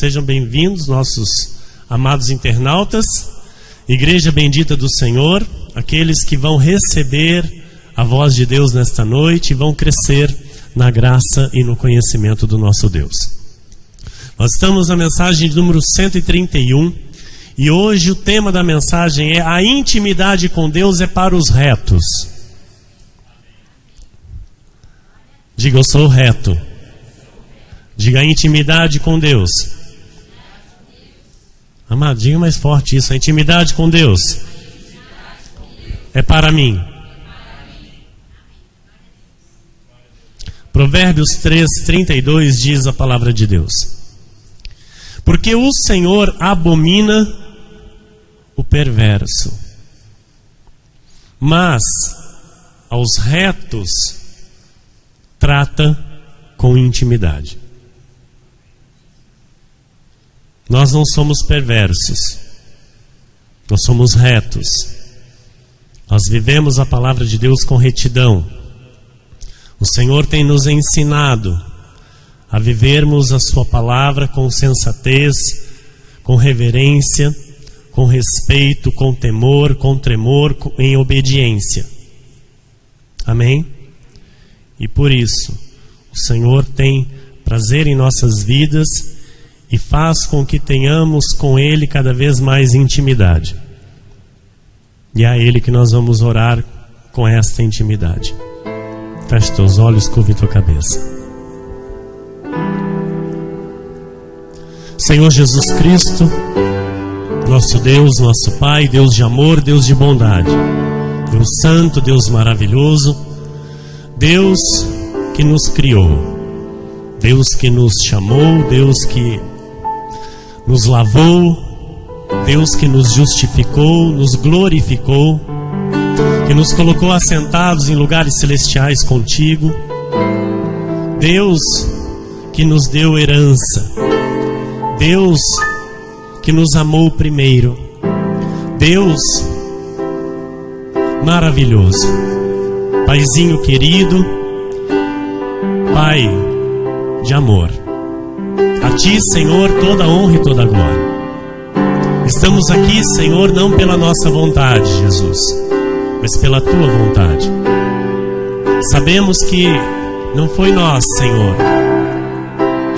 Sejam bem-vindos, nossos amados internautas, Igreja Bendita do Senhor, aqueles que vão receber a voz de Deus nesta noite e vão crescer na graça e no conhecimento do nosso Deus. Nós estamos na mensagem de número 131 e hoje o tema da mensagem é: a intimidade com Deus é para os retos. Diga: eu sou reto. Diga: a intimidade com Deus. Amado, diga mais forte isso: a intimidade com Deus é para mim. Provérbios 3:32 diz a palavra de Deus: porque o Senhor abomina o perverso, mas aos retos trata com intimidade. Nós não somos perversos, nós somos retos. Nós vivemos a palavra de Deus com retidão. O Senhor tem nos ensinado a vivermos a sua palavra com sensatez, com reverência, com respeito, com temor, com tremor, em obediência. Amém? E por isso, o Senhor tem prazer em nossas vidas e faz com que tenhamos com Ele cada vez mais intimidade. E é a Ele que nós vamos orar com esta intimidade. Feche teus olhos, curve tua cabeça. Senhor Jesus Cristo, nosso Deus, nosso Pai, Deus de amor, Deus de bondade, Deus santo, Deus maravilhoso, Deus que nos criou, Deus que nos chamou, Deus que nos lavou, Deus que nos justificou, nos glorificou, que nos colocou assentados em lugares celestiais contigo, Deus que nos deu herança, Deus que nos amou primeiro, Deus maravilhoso, Paizinho querido, Pai de amor. A Ti, Senhor, toda a honra e toda a glória. Estamos aqui, Senhor, não pela nossa vontade, Jesus, mas pela Tua vontade. Sabemos que não foi nós, Senhor,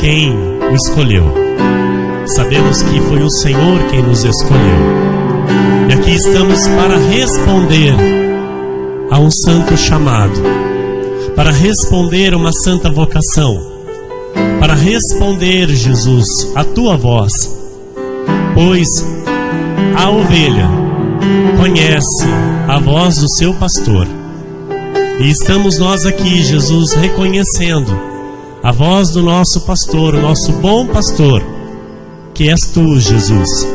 quem o escolheu. Sabemos que foi o Senhor quem nos escolheu. E aqui estamos para responder a um santo chamado, para responder a uma santa vocação, para responder, Jesus, a Tua voz, pois a ovelha conhece a voz do seu pastor. E estamos nós aqui, Jesus, reconhecendo a voz do nosso pastor, o nosso bom pastor, que és Tu, Jesus.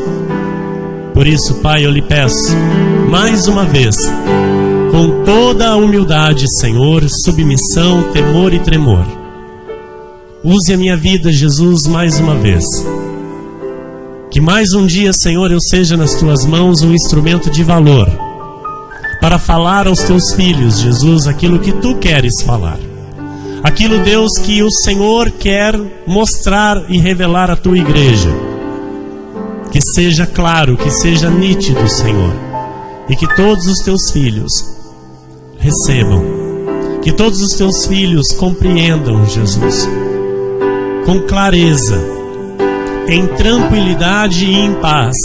Por isso, Pai, eu lhe peço, mais uma vez, com toda a humildade, Senhor, submissão, temor e tremor, use a minha vida, Jesus, mais uma vez. Que mais um dia, Senhor, eu seja nas Tuas mãos um instrumento de valor para falar aos Teus filhos, Jesus, aquilo que Tu queres falar. Aquilo, Deus, que o Senhor quer mostrar e revelar à Tua igreja. Que seja claro, que seja nítido, Senhor. E que todos os Teus filhos recebam. Que todos os Teus filhos compreendam, Jesus, com clareza, em tranquilidade e em paz,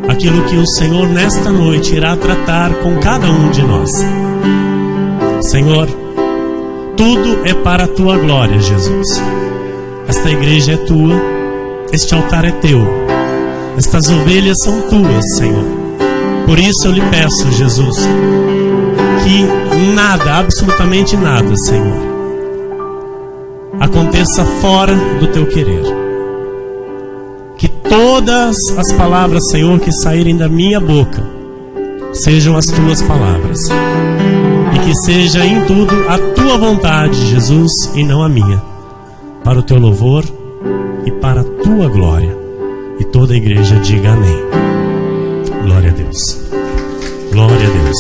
aquilo que o Senhor nesta noite irá tratar com cada um de nós. Senhor, tudo é para a Tua glória, Jesus. Esta igreja é Tua, este altar é Teu, estas ovelhas são Tuas, Senhor. Por isso eu lhe peço, Jesus, que nada, absolutamente nada, Senhor, aconteça fora do Teu querer. Que todas as palavras, Senhor, que saírem da minha boca sejam as Tuas palavras. E que seja em tudo a Tua vontade, Jesus, e não a minha. Para o Teu louvor e para a Tua glória. E toda a igreja diga amém. Glória a Deus. Glória a Deus.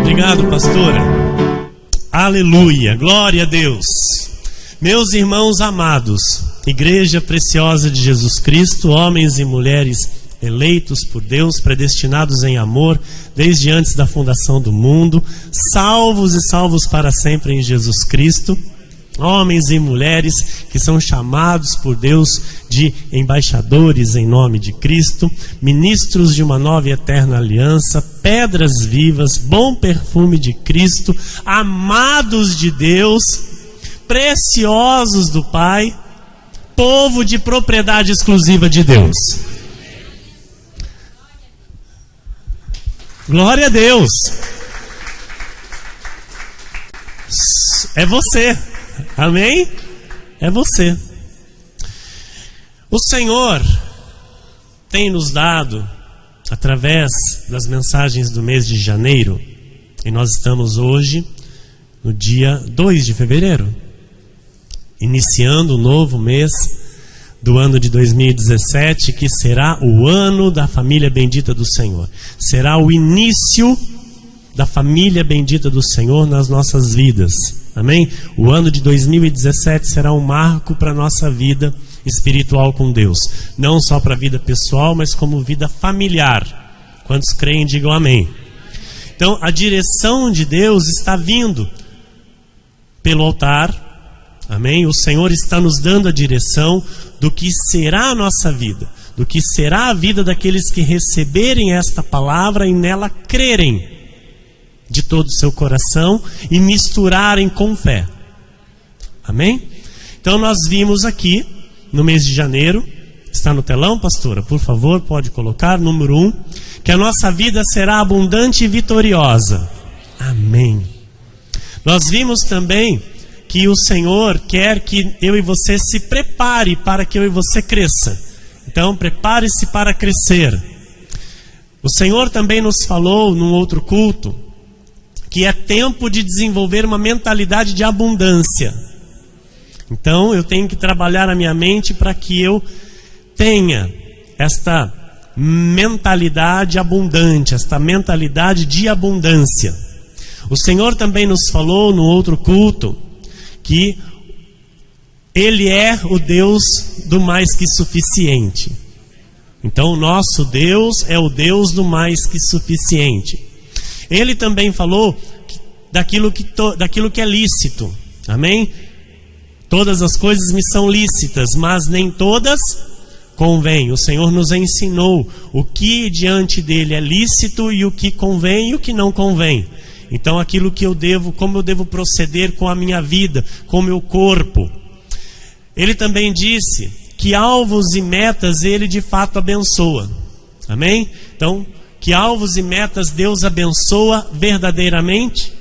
Obrigado, pastora. Aleluia, glória a Deus. Meus irmãos amados, Igreja preciosa de Jesus Cristo, homens e mulheres eleitos por Deus, predestinados em amor, desde antes da fundação do mundo, salvos e salvos para sempre em Jesus Cristo, homens e mulheres que são chamados por Deus de embaixadores em nome de Cristo, ministros de uma nova e eterna aliança, pedras vivas, bom perfume de Cristo, amados de Deus, preciosos do Pai, povo de propriedade exclusiva de Deus. Glória a Deus. É você. Amém? É você. O Senhor tem nos dado, através das mensagens do mês de janeiro, e nós estamos hoje no dia 2 de fevereiro, iniciando o novo mês do ano de 2017, que será o ano da família bendita do Senhor. Será o início da família bendita do Senhor nas nossas vidas. Amém? O ano de 2017 será um marco para a nossa vida espiritual com Deus. Não só para a vida pessoal, mas como vida familiar. Quantos creem, digam amém. Então, a direção de Deus está vindo pelo altar. Amém? O Senhor está nos dando a direção do que será a nossa vida, do que será a vida daqueles que receberem esta palavra e nela crerem de todo o seu coração e misturarem com fé. Amém? Então nós vimos aqui, no mês de janeiro, está no telão, pastora? Por favor, pode colocar, número 1, que a nossa vida será abundante e vitoriosa. Amém. Nós vimos também que o Senhor quer que eu e você se prepare para que eu e você cresça. Então, prepare-se para crescer. O Senhor também nos falou num outro culto que é tempo de desenvolver uma mentalidade de abundância. Então, eu tenho que trabalhar a minha mente para que eu tenha esta mentalidade abundante, esta mentalidade de abundância. O Senhor também nos falou no outro culto que Ele é o Deus do mais que suficiente. Então o nosso Deus é o Deus do mais que suficiente. Ele também falou daquilo que é lícito. Amém? Todas as coisas me são lícitas, mas nem todas convêm. O Senhor nos ensinou o que diante dele é lícito e o que convém e o que não convém. Então aquilo que eu devo, como eu devo proceder com a minha vida, com o meu corpo. Ele também disse que alvos e metas ele de fato abençoa. Amém? Então, que alvos e metas Deus abençoa verdadeiramente.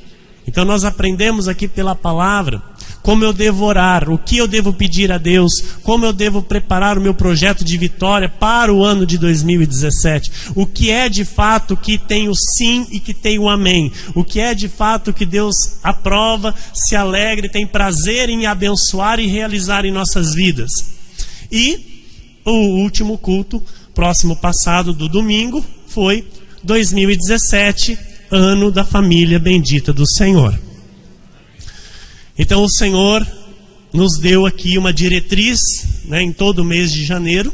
Então nós aprendemos aqui pela palavra como eu devo orar, o que eu devo pedir a Deus, como eu devo preparar o meu projeto de vitória para o ano de 2017. O que é de fato que tem o sim e que tem o amém. O que é de fato que Deus aprova, se alegra e tem prazer em abençoar e realizar em nossas vidas. E o último culto, próximo passado do domingo, foi 2017, ano da família bendita do Senhor. Então o Senhor nos deu aqui uma diretriz, né, em todo o mês de janeiro.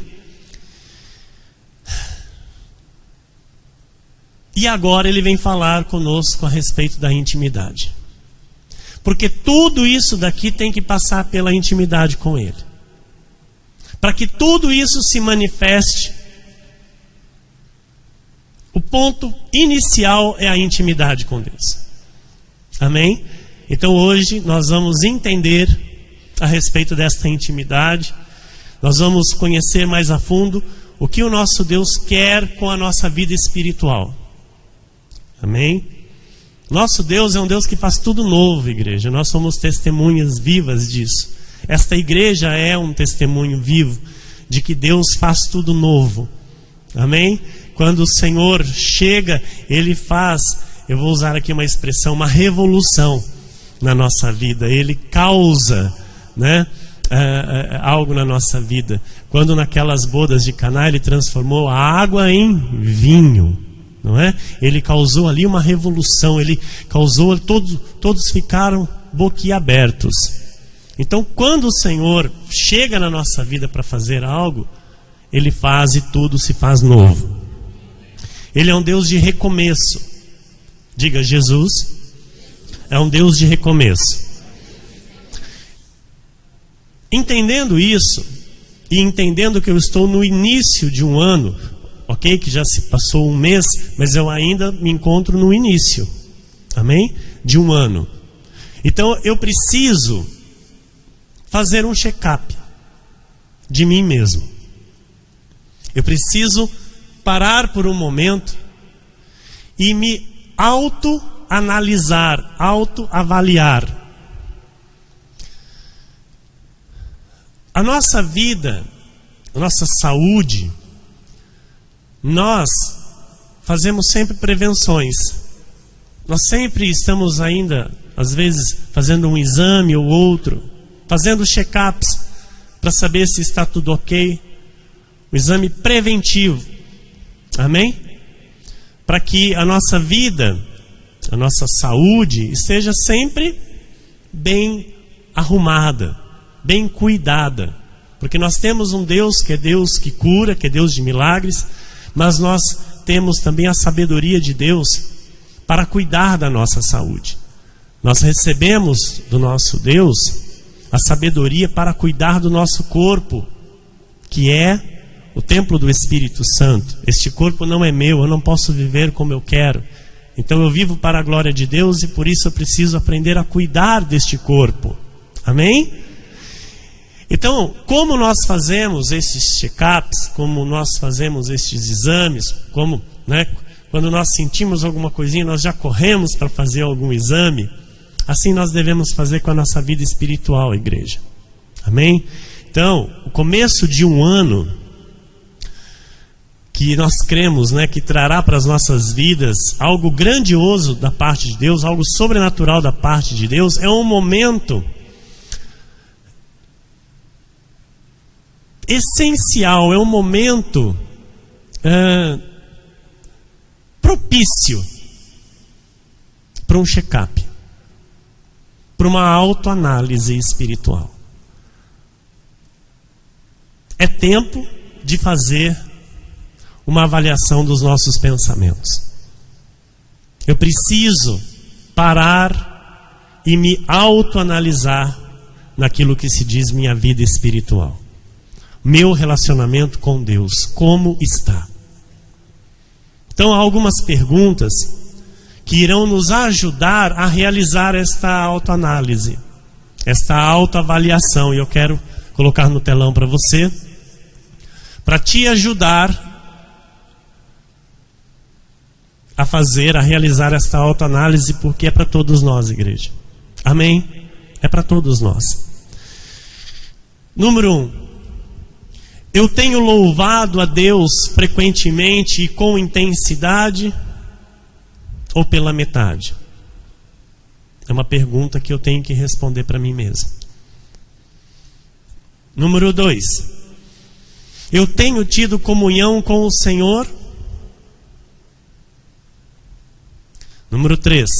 E agora Ele vem falar conosco a respeito da intimidade. Porque tudo isso daqui tem que passar pela intimidade com Ele. Para que tudo isso se manifeste, o ponto inicial é a intimidade com Deus. Amém? Então hoje nós vamos entender a respeito desta intimidade. Nós vamos conhecer mais a fundo o que o nosso Deus quer com a nossa vida espiritual. Amém? Nosso Deus é um Deus que faz tudo novo, igreja. Nós somos testemunhas vivas disso. Esta igreja é um testemunho vivo de que Deus faz tudo novo. Amém? Quando o Senhor chega, Ele faz, eu vou usar aqui uma expressão, uma revolução na nossa vida. Ele causa, né, algo na nossa vida. Quando naquelas bodas de Caná Ele transformou a água em vinho. não é? Ele causou ali uma revolução, ele causou, todos ficaram boquiabertos. Então, quando o Senhor chega na nossa vida para fazer algo, Ele faz e tudo se faz novo. Ele é um Deus de recomeço. Diga, Jesus é um Deus de recomeço. Entendendo isso, e entendendo que eu estou no início de um ano, ok? Que já se passou um mês, mas eu ainda me encontro no início, amém? De um ano. Então eu preciso fazer um check-up de mim mesmo. Eu preciso parar por um momento e me autoanalisar, autoavaliar. A nossa vida, a nossa saúde, nós fazemos sempre prevenções. Nós sempre estamos ainda, às vezes, fazendo um exame ou outro, fazendo check-ups para saber se está tudo ok. Um exame preventivo. Amém? Para que a nossa vida, a nossa saúde esteja sempre bem arrumada, bem cuidada. Porque nós temos um Deus que é Deus que cura, que é Deus de milagres, mas nós temos também a sabedoria de Deus para cuidar da nossa saúde. Nós recebemos do nosso Deus a sabedoria para cuidar do nosso corpo, que é o templo do Espírito Santo. Este corpo não é meu, eu não posso viver como eu quero. Então eu vivo para a glória de Deus e por isso eu preciso aprender a cuidar deste corpo. Amém? Então, como nós fazemos estes check-ups, como nós fazemos estes exames, como, né, quando nós sentimos alguma coisinha, nós já corremos para fazer algum exame, assim nós devemos fazer com a nossa vida espiritual, igreja. Amém? Então, o começo de um ano, que nós cremos, né, que trará para as nossas vidas algo grandioso da parte de Deus, algo sobrenatural da parte de Deus, é um momento essencial, é um momento propício para um check-up, para uma autoanálise espiritual. É tempo de fazer uma avaliação dos nossos pensamentos. Eu preciso parar e me autoanalisar naquilo que se diz minha vida espiritual. Meu relacionamento com Deus, como está? Então há algumas perguntas que irão nos ajudar a realizar esta autoanálise, esta autoavaliação, e eu quero colocar no telão para você, para te ajudar a realizar esta autoanálise, porque é para todos nós, igreja. Amém? É para todos nós. Número 1. Eu tenho louvado a Deus frequentemente e com intensidade ou pela metade? É uma pergunta que eu tenho que responder para mim mesmo. Número 2. Eu tenho tido comunhão com o Senhor? Número 3.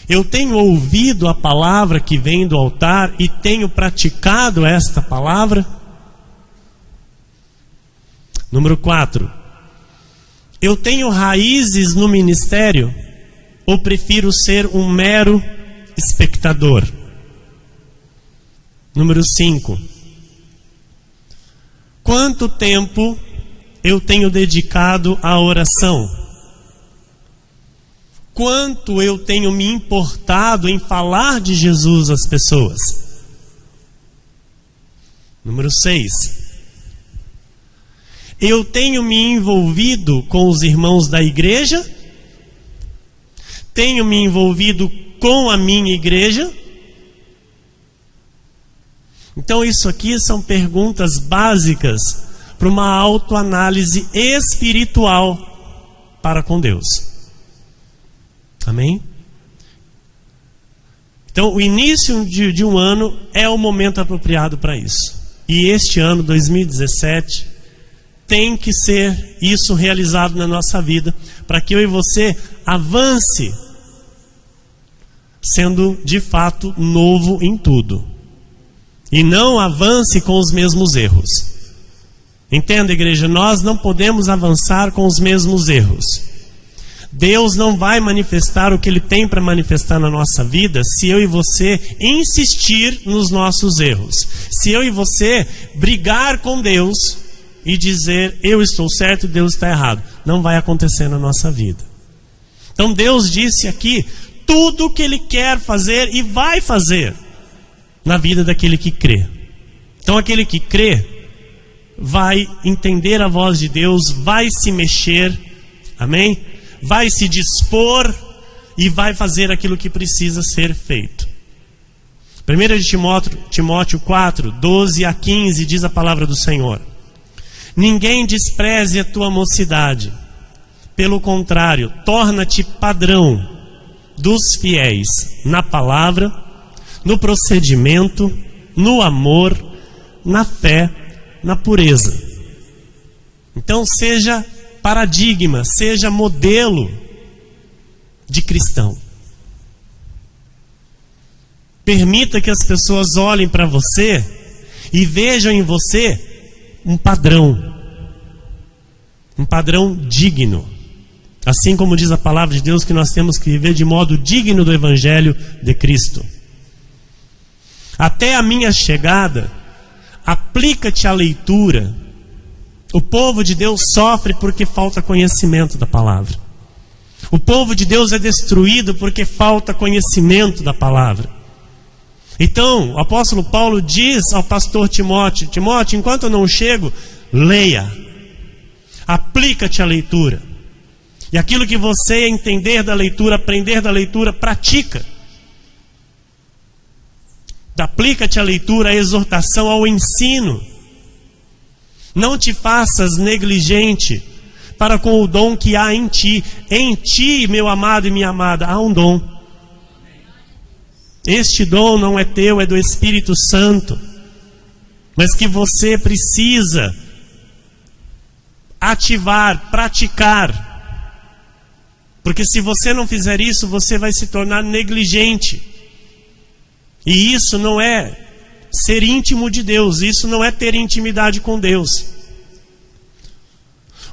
Eu tenho ouvido a palavra que vem do altar e tenho praticado esta palavra? Número 4. Eu tenho raízes no ministério ou prefiro ser um mero espectador? Número 5. Quanto tempo eu tenho dedicado à oração? Quanto eu tenho me importado em falar de Jesus às pessoas? Número 6. Eu tenho me envolvido com os irmãos da igreja? Tenho me envolvido com a minha igreja? Então isso aqui são perguntas básicas para uma autoanálise espiritual para com Deus. Amém? Então o início de um ano é o momento apropriado para isso. E este ano, 2017... tem que ser isso realizado na nossa vida, para que eu e você avance, sendo de fato novo em tudo, e não avance com os mesmos erros. Entenda, igreja, nós não podemos avançar com os mesmos erros. Deus não vai manifestar o que Ele tem para manifestar na nossa vida se eu e você insistir nos nossos erros. Se eu e você brigar com Deus e dizer, eu estou certo e Deus está errado. Não vai acontecer na nossa vida. Então Deus disse aqui tudo o que Ele quer fazer e vai fazer na vida daquele que crê. Então aquele que crê vai entender a voz de Deus, vai se mexer, amém? Vai se dispor e vai fazer aquilo que precisa ser feito. 1 de Timóteo 4, 12 a 15 diz a palavra do Senhor: ninguém despreze a tua mocidade, pelo contrário, torna-te padrão dos fiéis na palavra, no procedimento, no amor, na fé, na pureza. Então seja paradigma, seja modelo de cristão. Permita que as pessoas olhem para você e vejam em você um padrão digno. Assim como diz a palavra de Deus que nós temos que viver de modo digno do Evangelho de Cristo. Até a minha chegada, aplica-te à leitura. O povo de Deus sofre porque falta conhecimento da palavra. O povo de Deus é destruído porque falta conhecimento da palavra. Então, o apóstolo Paulo diz ao pastor Timóteo: Timóteo, enquanto eu não chego, leia. Aplica-te à leitura. E aquilo que você entender da leitura, aprender da leitura, pratica. Aplica-te à leitura, à exortação, ao ensino. Não te faças negligente para com o dom que há em ti. Em ti, meu amado e minha amada, há um dom. Este dom não é teu, é do Espírito Santo. Mas que você precisa ativar, praticar. Porque se você não fizer isso, você vai se tornar negligente. E isso não é ser íntimo de Deus, isso não é ter intimidade com Deus.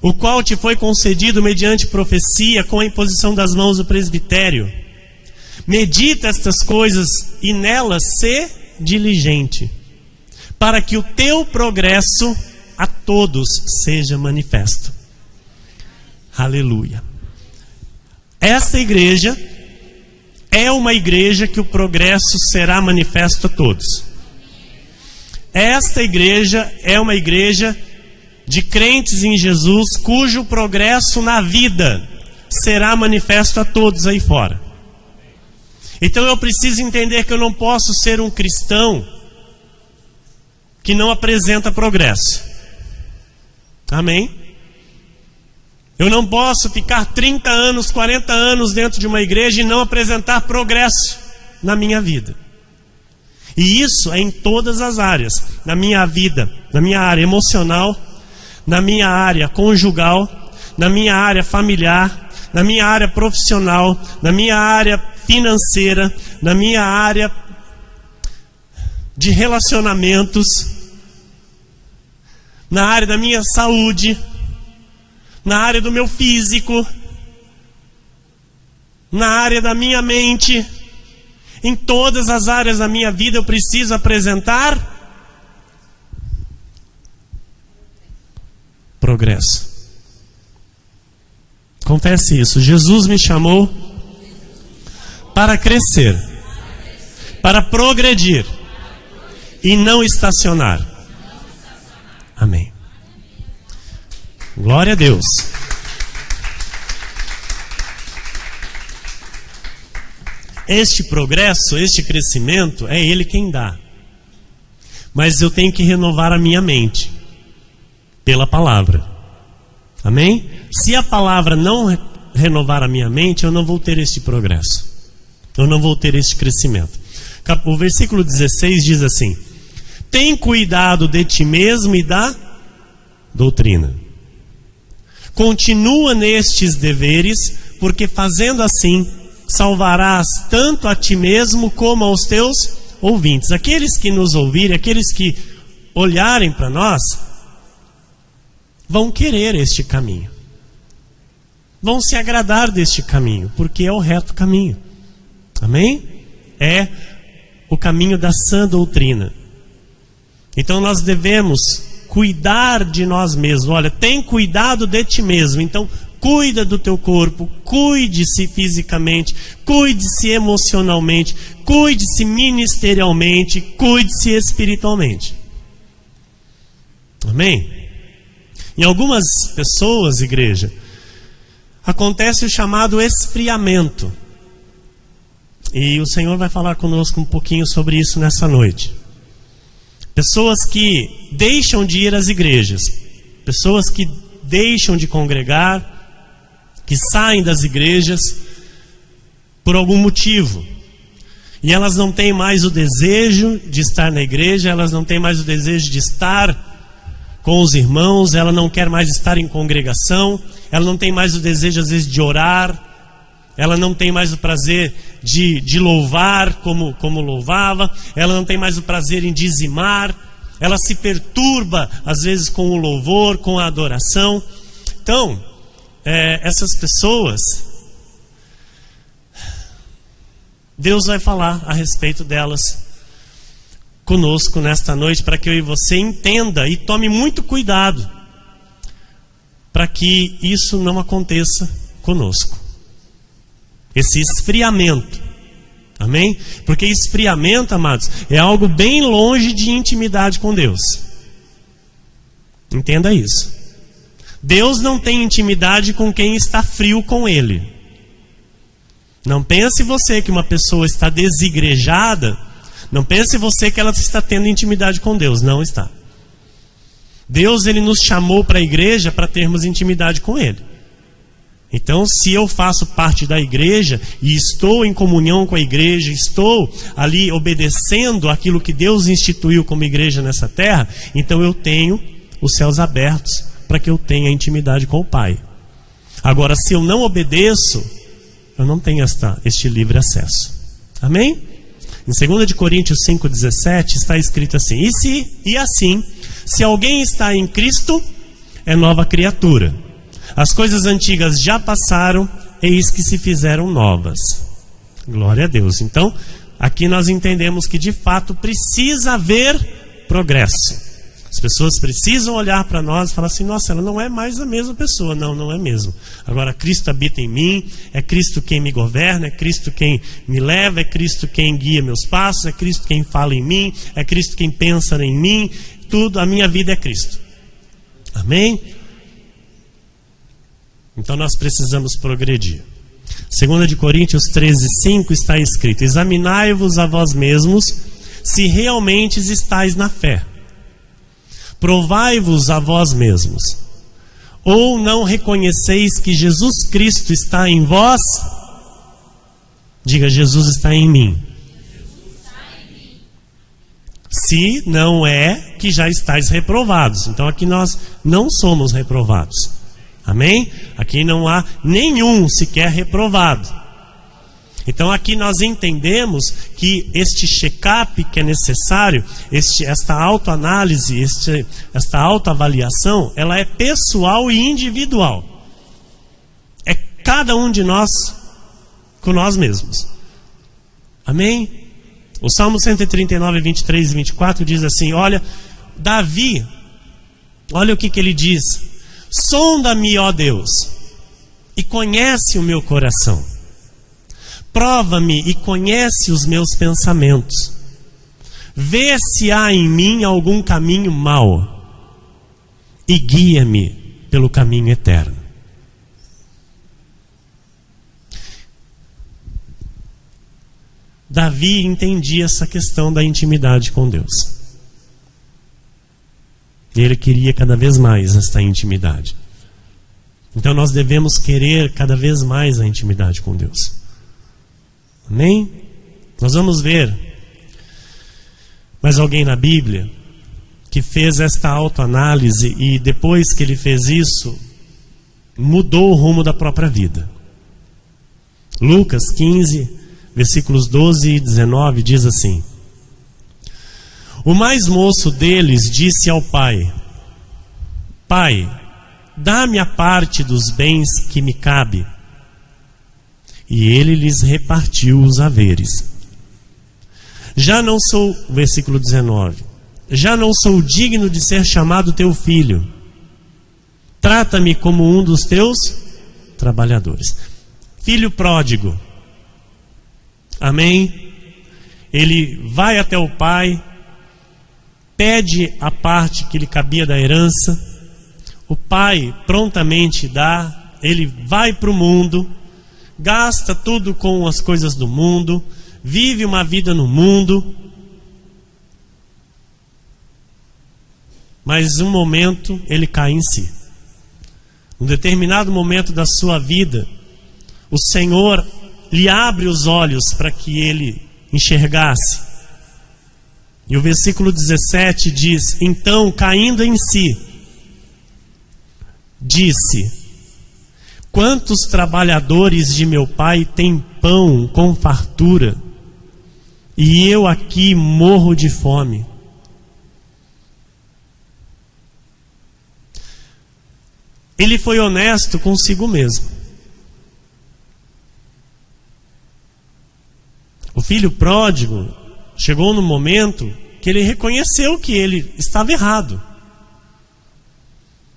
O qual te foi concedido mediante profecia, com a imposição das mãos do presbitério. Medita estas coisas e nelas sê diligente, para que o teu progresso a todos seja manifesto. Aleluia. Esta igreja é uma igreja que o progresso será manifesto a todos. Esta igreja é uma igreja de crentes em Jesus, cujo progresso na vida será manifesto a todos aí fora. Então eu preciso entender que eu não posso ser um cristão que não apresenta progresso. Amém? Eu não posso ficar 30 anos, 40 anos dentro de uma igreja e não apresentar progresso na minha vida. E isso é em todas as áreas. Na minha vida, na minha área emocional, na minha área conjugal, na minha área familiar, na minha área profissional, na minha área financeira, na minha área de relacionamentos, na área da minha saúde, na área do meu físico, na área da minha mente. Em todas as áreas da minha vida eu preciso apresentar progresso. Confesse isso. Jesus me chamou para crescer, para progredir e não estacionar. Amém. Glória a Deus. Este progresso, este crescimento, é Ele quem dá. Mas eu tenho que renovar a minha mente pela palavra. Amém? Se a palavra não renovar a minha mente, eu não vou ter este progresso. Eu não vou ter este crescimento. O versículo 16 diz assim: tem cuidado de ti mesmo e da doutrina. Continua nestes deveres, porque fazendo assim, salvarás tanto a ti mesmo como aos teus ouvintes. Aqueles que nos ouvirem, aqueles que olharem para nós, vão querer este caminho. Vão se agradar deste caminho, porque é o reto caminho. Amém? É o caminho da sã doutrina. Então nós devemos cuidar de nós mesmos. Olha, tem cuidado de ti mesmo. Então cuida do teu corpo, cuide-se fisicamente, cuide-se emocionalmente, cuide-se ministerialmente, cuide-se espiritualmente. Amém? Em algumas pessoas, igreja, acontece o chamado esfriamento. E o Senhor vai falar conosco um pouquinho sobre isso nessa noite. Pessoas que deixam de ir às igrejas, pessoas que deixam de congregar, que saem das igrejas por algum motivo. E elas não têm mais o desejo de estar na igreja, elas não têm mais o desejo de estar com os irmãos, ela não quer mais estar em congregação, ela não tem mais o desejo às vezes de orar, ela não tem mais o prazer de louvar como louvava, ela não tem mais o prazer em dizimar, ela se perturba às vezes com o louvor, com a adoração. Então, essas pessoas, Deus vai falar a respeito delas conosco nesta noite, para que eu e você entenda e tome muito cuidado para que isso não aconteça conosco. Esse esfriamento, amém? Porque esfriamento, amados, é algo bem longe de intimidade com Deus. Entenda isso. Deus não tem intimidade com quem está frio com Ele. Não pense você que uma pessoa está desigrejada, não pense você que ela está tendo intimidade com Deus. Não está. Deus, Ele nos chamou para a igreja para termos intimidade com Ele. Então, se eu faço parte da igreja e estou em comunhão com a igreja, estou ali obedecendo aquilo que Deus instituiu como igreja nessa terra, então eu tenho os céus abertos para que eu tenha intimidade com o Pai. Agora, se eu não obedeço, eu não tenho este livre acesso. Amém? Em 2 Coríntios 5,17 está escrito assim: E assim, se alguém está em Cristo, é nova criatura. As coisas antigas já passaram, eis que se fizeram novas. Glória a Deus. Então, aqui nós entendemos que de fato precisa haver progresso. As pessoas precisam olhar para nós e falar assim: nossa, ela não é mais a mesma pessoa. Não, não é mesmo. Agora Cristo habita em mim, é Cristo quem me governa, é Cristo quem me leva, é Cristo quem guia meus passos, é Cristo quem fala em mim, é Cristo quem pensa em mim. Tudo, a minha vida é Cristo. Amém? Então nós precisamos progredir. 2 Coríntios 13:5 está escrito: examinai-vos a vós mesmos, se realmente estáis na fé. Provai-vos a vós mesmos. Ou não reconheceis que Jesus Cristo está em vós? Diga: Jesus está em mim. Se não é que já estáis reprovados. Então aqui nós não somos reprovados. Amém? Aqui não há nenhum sequer reprovado. Então aqui nós entendemos que este check-up que é necessário, esta autoanálise, esta autoavaliação, ela é pessoal e individual. É cada um de nós com nós mesmos. Amém? O Salmo 139, 23 e 24 diz assim: olha, Davi, olha o que ele diz: sonda-me, ó Deus, e conhece o meu coração. Prova-me e conhece os meus pensamentos. Vê se há em mim algum caminho mau e guia-me pelo caminho eterno. Davi entendia essa questão da intimidade com Deus. Ele queria cada vez mais esta intimidade. Então nós devemos querer cada vez mais a intimidade com Deus. Amém? Nós vamos ver mais alguém na Bíblia que fez esta autoanálise e depois que ele fez isso, mudou o rumo da própria vida. Lucas 15, versículos 12 e 19 diz assim: o mais moço deles disse ao pai: Pai, dá-me a parte dos bens que me cabe. E ele lhes repartiu os haveres. Versículo 19: já não sou digno de ser chamado teu filho. Trata-me como um dos teus trabalhadores. Filho pródigo. Amém? Ele vai até o pai, pede a parte que lhe cabia da herança. O pai prontamente dá. Ele vai para o mundo, gasta tudo com as coisas do mundo, vive uma vida no mundo. Mas um momento ele cai em si. Um determinado momento da sua vida, o Senhor lhe abre os olhos para que ele enxergasse. E o versículo 17 diz: então, caindo em si, disse: quantos trabalhadores de meu pai têm pão com fartura, e eu aqui morro de fome. Ele foi honesto consigo mesmo. O filho pródigo chegou no momento que ele reconheceu que ele estava errado.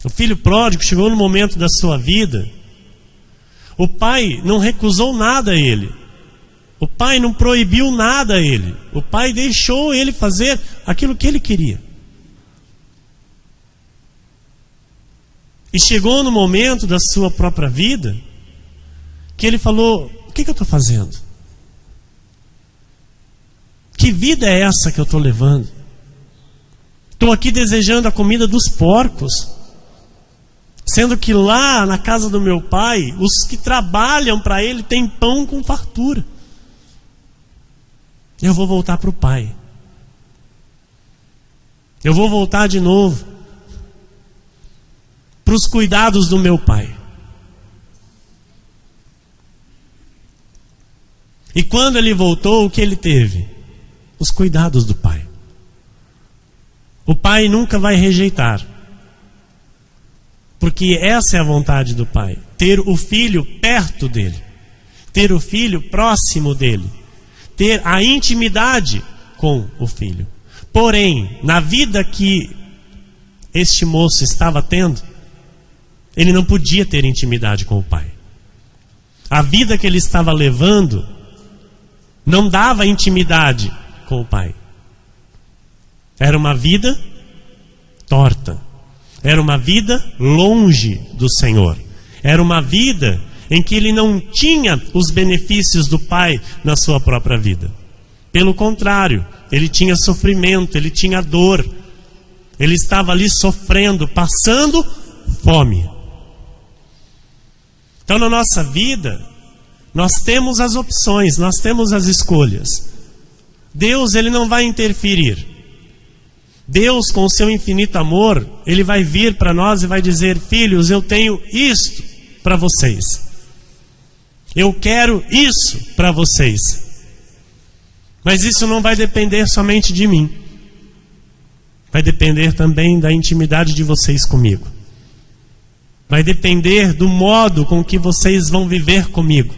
O filho pródigo chegou no momento da sua vida, o pai não recusou nada a ele, o pai não proibiu nada a ele, o pai deixou ele fazer aquilo que ele queria. E chegou no momento da sua própria vida que ele falou: o que eu estou fazendo? Que vida é essa que eu estou levando? Estou aqui desejando a comida dos porcos, sendo que lá na casa do meu pai, os que trabalham para ele têm pão com fartura. Eu vou voltar para o pai. Eu vou voltar de novo para os cuidados do meu pai. E quando ele voltou, o que ele teve? Os cuidados do pai. O pai nunca vai rejeitar, porque essa é a vontade do pai: ter o filho perto dele, ter o filho próximo dele, ter a intimidade com o filho. Porém, na vida que este moço estava tendo, ele não podia ter intimidade com o pai. A vida que ele estava levando não dava intimidade com o pai. Era uma vida torta. Era uma vida longe do Senhor. Era uma vida em que ele não tinha os benefícios do pai na sua própria vida. Pelo contrário, ele tinha sofrimento, ele tinha dor. Ele estava ali sofrendo, passando fome. Então, na nossa vida, nós temos as opções, nós temos as escolhas. Deus, ele não vai interferir. Deus, com o seu infinito amor, ele vai vir para nós e vai dizer: filhos, eu tenho isto para vocês. Eu quero isso para vocês. Mas isso não vai depender somente de mim. Vai depender também da intimidade de vocês comigo. Vai depender do modo com que vocês vão viver comigo.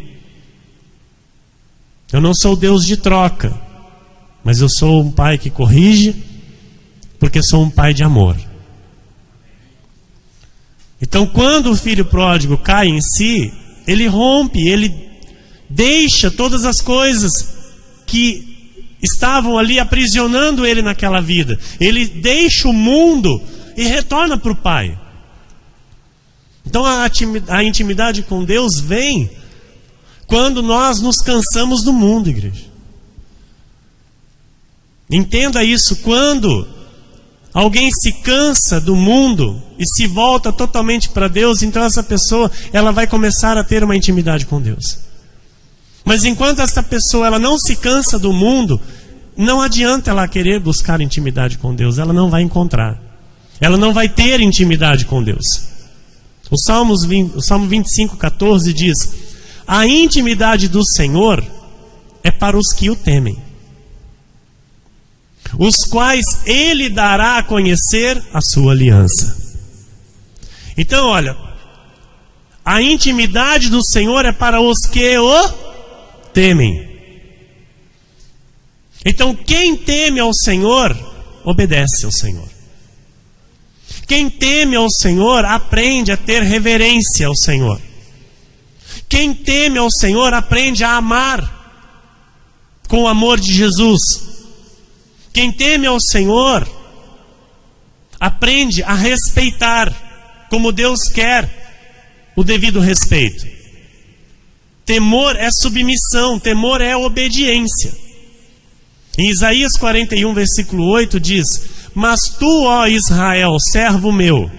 Eu não sou Deus de troca, mas eu sou um pai que corrige, porque sou um pai de amor. Então, quando o filho pródigo cai em si, ele rompe, ele deixa todas as coisas que estavam ali aprisionando ele naquela vida. Ele deixa o mundo e retorna para o pai. Então a intimidade com Deus vem quando nós nos cansamos do mundo, igreja. Entenda isso: quando alguém se cansa do mundo e se volta totalmente para Deus, então essa pessoa, ela vai começar a ter uma intimidade com Deus. Mas enquanto essa pessoa, ela não se cansa do mundo, não adianta ela querer buscar intimidade com Deus, ela não vai encontrar. Ela não vai ter intimidade com Deus. O Salmo 25:14 diz: a intimidade do Senhor é para os que o temem, os quais Ele dará a conhecer a sua aliança. Então, olha, a intimidade do Senhor é para os que o temem. Então, quem teme ao Senhor, obedece ao Senhor. Quem teme ao Senhor, aprende a ter reverência ao Senhor. Quem teme ao Senhor, aprende a amar com o amor de Jesus. Quem teme ao Senhor, aprende a respeitar, como Deus quer, o devido respeito. Temor é submissão, temor é obediência. Em Isaías 41, versículo 8 diz: mas tu, ó Israel, servo meu,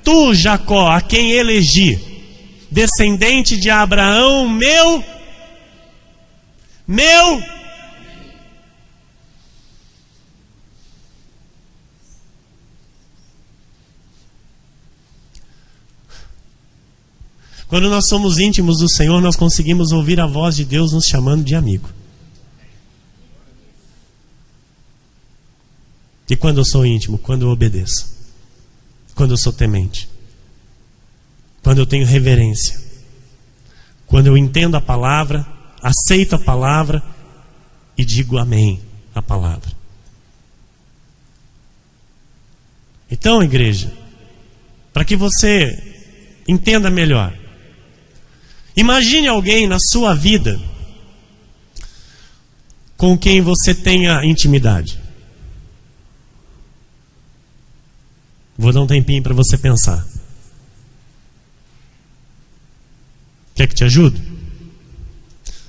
tu, Jacó, a quem elegi, descendente de Abraão, meu. Quando nós somos íntimos do Senhor, nós conseguimos ouvir a voz de Deus nos chamando de amigo. E quando eu sou íntimo? Quando eu obedeço. Quando eu sou temente. Quando eu tenho reverência. Quando eu entendo a palavra, aceito a palavra e digo amém à palavra. Então, igreja, para que você entenda melhor, imagine alguém na sua vida com quem você tenha intimidade. Vou dar um tempinho para você pensar. Quer que te ajude?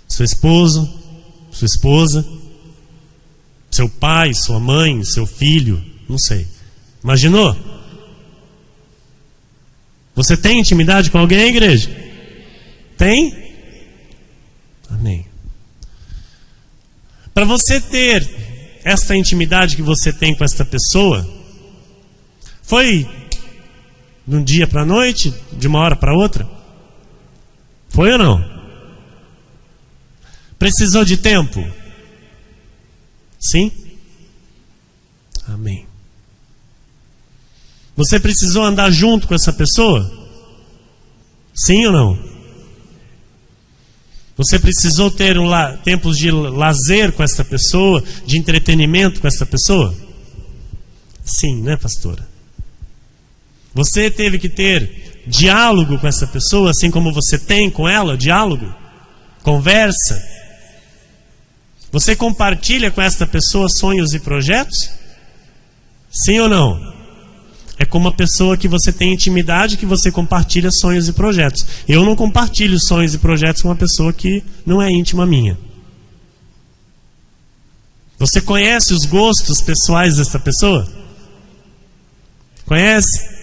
Seu esposo, sua esposa, seu pai, sua mãe, seu filho, não sei. Imaginou? Você tem intimidade com alguém, igreja? Tem? Amém. Para você ter esta intimidade que você tem com esta pessoa, foi de um dia para a noite, de uma hora para outra? Foi ou não? Precisou de tempo? Sim? Amém. Você precisou andar junto com essa pessoa? Sim ou não? Você precisou ter tempos de lazer com essa pessoa, de entretenimento com essa pessoa? Sim, né, pastora? Você teve que ter diálogo com essa pessoa, assim como você tem com ela, diálogo, conversa. Você compartilha com essa pessoa sonhos e projetos? Sim ou não? É como uma pessoa que você tem intimidade, que você compartilha sonhos e projetos. Eu não compartilho sonhos e projetos com uma pessoa que não é íntima minha. Você conhece os gostos pessoais dessa pessoa? Conhece?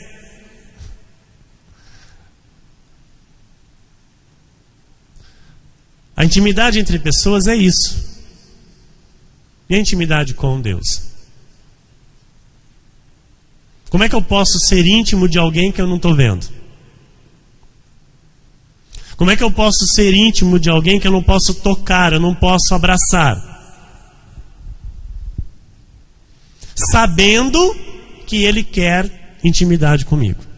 A intimidade entre pessoas é isso. E a intimidade com Deus? Como é que eu posso ser íntimo de alguém que eu não estou vendo? Como é que eu posso ser íntimo de alguém que eu não posso tocar, eu não posso abraçar? Sabendo que Ele quer intimidade comigo.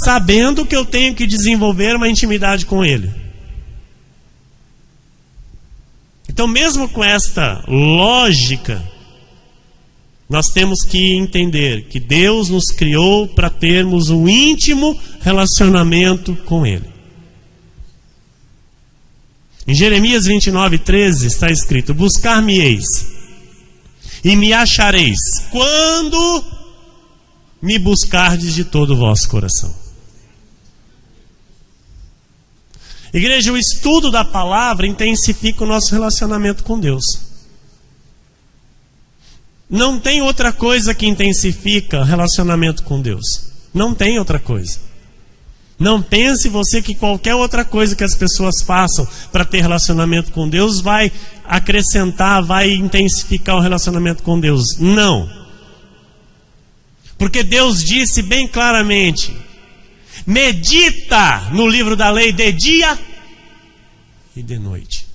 Sabendo que eu tenho que desenvolver uma intimidade com Ele. Então, mesmo com esta lógica, nós temos que entender que Deus nos criou para termos um íntimo relacionamento com Ele. Em Jeremias 29:13 está escrito: buscar-me-eis e me achareis quando me buscardes de todo o vosso coração. Igreja, o estudo da palavra intensifica o nosso relacionamento com Deus. Não tem outra coisa que intensifica o relacionamento com Deus. Não tem outra coisa. Não pense você que qualquer outra coisa que as pessoas façam para ter relacionamento com Deus vai acrescentar, vai intensificar o relacionamento com Deus. Não. Porque Deus disse bem claramente: medita no livro da lei de dia e de noite,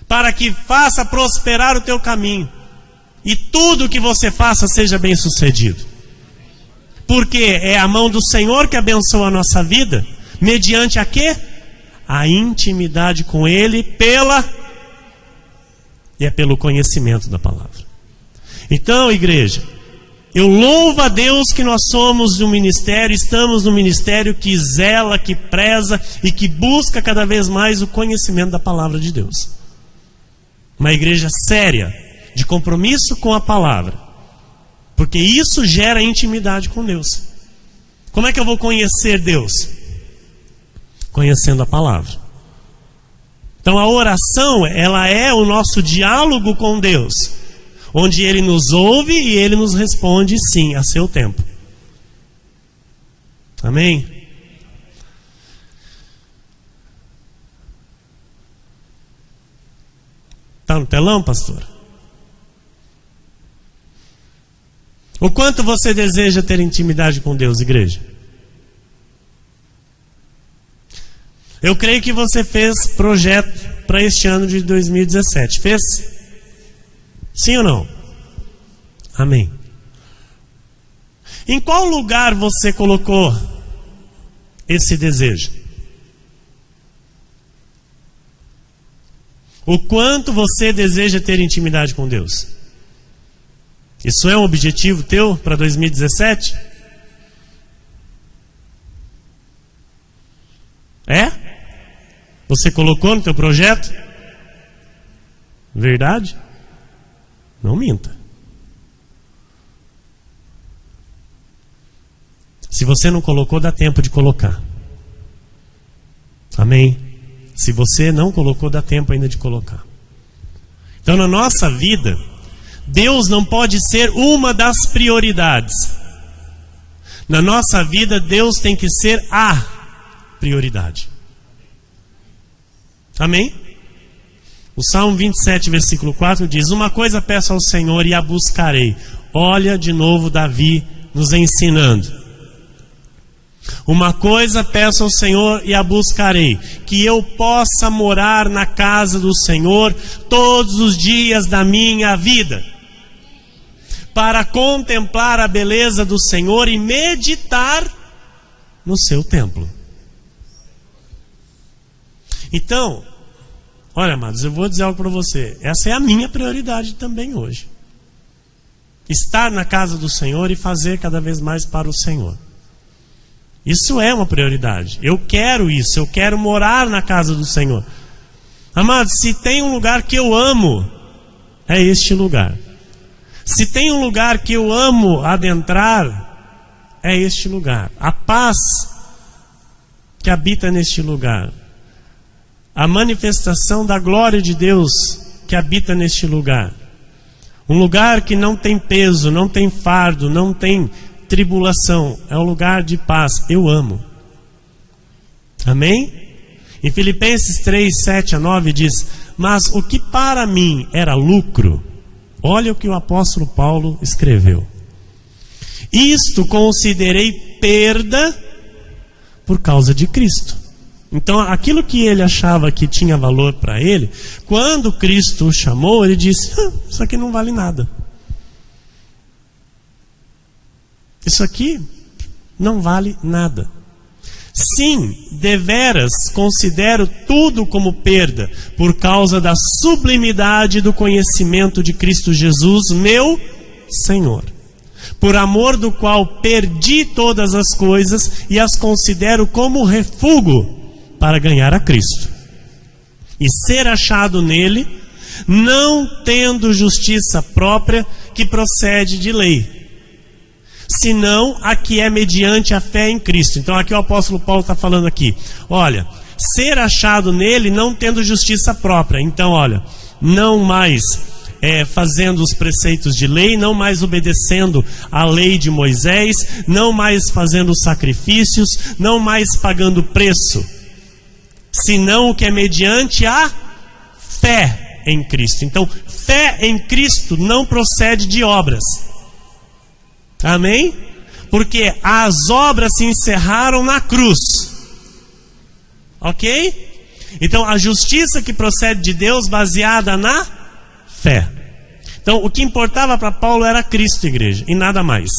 para que faça prosperar o teu caminho, e tudo que você faça seja bem sucedido. Porque é a mão do Senhor que abençoa a nossa vida, mediante a quê? A intimidade com Ele, pelo conhecimento da palavra. Então, igreja, eu louvo a Deus que nós somos um ministério, estamos no ministério que zela, que preza e que busca cada vez mais o conhecimento da palavra de Deus. Uma igreja séria, de compromisso com a palavra, porque isso gera intimidade com Deus. Como é que eu vou conhecer Deus? Conhecendo a palavra. Então a oração, ela é o nosso diálogo com Deus, onde Ele nos ouve e Ele nos responde sim, a seu tempo. Amém? Está no telão, pastor? O quanto você deseja ter intimidade com Deus, igreja? Eu creio que você fez projeto para este ano de 2017. Fez? Sim ou não? Amém. Em qual lugar você colocou esse desejo? O quanto você deseja ter intimidade com Deus? Isso é um objetivo teu para 2017? É? Você colocou no teu projeto? Verdade? Não minta. Se você não colocou, dá tempo de colocar. Amém? Se você não colocou, dá tempo ainda de colocar. Então, na nossa vida, Deus não pode ser uma das prioridades. Na nossa vida, Deus tem que ser a prioridade. Amém? O Salmo 27, versículo 4 diz: uma coisa peço ao Senhor e a buscarei. Olha de novo Davi nos ensinando. Uma coisa peço ao Senhor e a buscarei, que eu possa morar na casa do Senhor todos os dias da minha vida, para contemplar a beleza do Senhor e meditar no seu templo. Então, olha, amados, eu vou dizer algo para você. Essa é a minha prioridade também hoje. Estar na casa do Senhor e fazer cada vez mais para o Senhor. Isso é uma prioridade. Eu quero isso, eu quero morar na casa do Senhor. Amados, se tem um lugar que eu amo, é este lugar. Se tem um lugar que eu amo adentrar, é este lugar. A paz que habita neste lugar, a manifestação da glória de Deus que habita neste lugar, um lugar que não tem peso, não tem fardo, não tem tribulação, é um lugar de paz. Eu amo. Amém? Em Filipenses 3, 7 a 9 diz: mas o que para mim era lucro, olha o que o apóstolo Paulo escreveu: isto considerei perda por causa de Cristo. Então aquilo que ele achava que tinha valor para ele, quando Cristo o chamou, ele disse: isso aqui não vale nada. Isso aqui não vale nada. Sim, deveras considero tudo como perda, por causa da sublimidade do conhecimento de Cristo Jesus, meu Senhor, por amor do qual perdi todas as coisas e as considero como refúgio para ganhar a Cristo e ser achado nele, não tendo justiça própria que procede de lei, senão a que é mediante a fé em Cristo. Então aqui o apóstolo Paulo está falando aqui, olha, ser achado nele não tendo justiça própria. Então olha, não mais fazendo os preceitos de lei, não mais obedecendo a lei de Moisés, não mais fazendo sacrifícios, não mais pagando preço, senão o que é mediante a fé em Cristo. Então fé em Cristo não procede de obras. Amém? Porque as obras se encerraram na cruz. Ok? Então a justiça que procede de Deus baseada na fé. Então o que importava para Paulo era Cristo, igreja, e nada mais.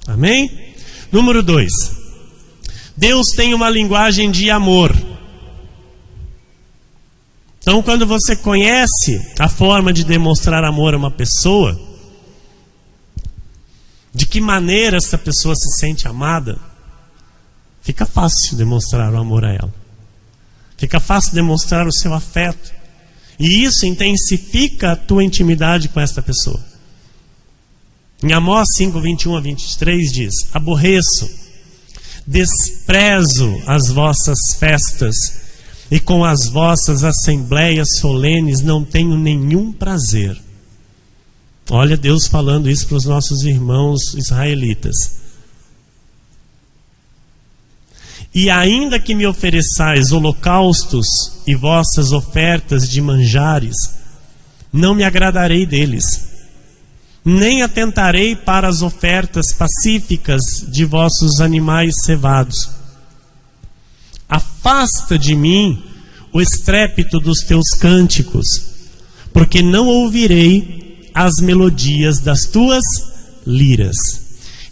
Amém? Número 2. Deus tem uma linguagem de amor. Então quando você conhece a forma de demonstrar amor a uma pessoa, de que maneira essa pessoa se sente amada, fica fácil demonstrar o amor a ela. Fica fácil demonstrar o seu afeto. E isso intensifica a tua intimidade com esta pessoa. Em Amós 5, 21 a 23 diz: aborreço, desprezo as vossas festas, e com as vossas assembleias solenes não tenho nenhum prazer. Olha Deus falando isso para os nossos irmãos israelitas. E ainda que me ofereçais holocaustos e vossas ofertas de manjares, não me agradarei deles, nem atentarei para as ofertas pacíficas de vossos animais cevados. Afasta de mim o estrépito dos teus cânticos, porque não ouvirei as melodias das tuas liras.